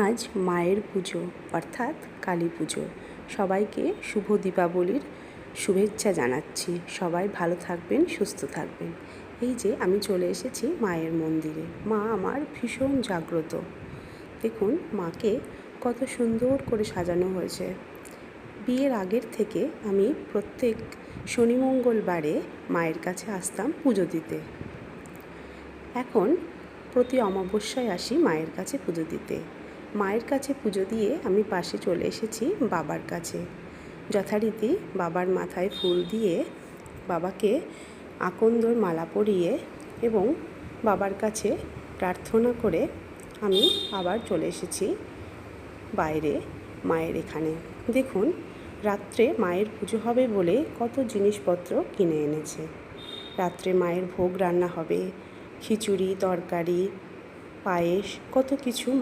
আজ মায়ের পুজো অর্থাৎ কালী পুজো। সবাইকে শুভ দীপাবলির শুভেচ্ছা জানাচ্ছি। সবাই ভালো থাকবেন, সুস্থ থাকবেন। এই যে আমি চলে এসেছি মায়ের মন্দিরে। মা আমার ভীষণ জাগ্রত। দেখুন মাকে কত সুন্দর করে সাজানো হয়েছে। বিয়ের আগের থেকে আমি প্রত্যেক শনি মঙ্গলবারে মায়ের কাছে আসতাম পুজো দিতে। এখন প্রতি অমাবস্যায় আসি মায়ের কাছে পুজো দিতে। মায়ের কাছে পুজো দিয়ে আমি পাশে চলে এসেছি বাবার কাছে। যথারীতি বাবার মাথায় ফুল দিয়ে বাবাকে আকন্দর মালা পরিয়ে এবং বাবার কাছে প্রার্থনা করে আমি আবার চলে এসেছি বাইরে মায়ের এখানে। দেখুন রাত্রে মায়ের পুজো হবে বলে কত জিনিসপত্র কিনে এনেছে। রাত্রে মায়ের ভোগ রান্না হবে, খিচুড়ি, তরকারি, পায়েস, কত কিছু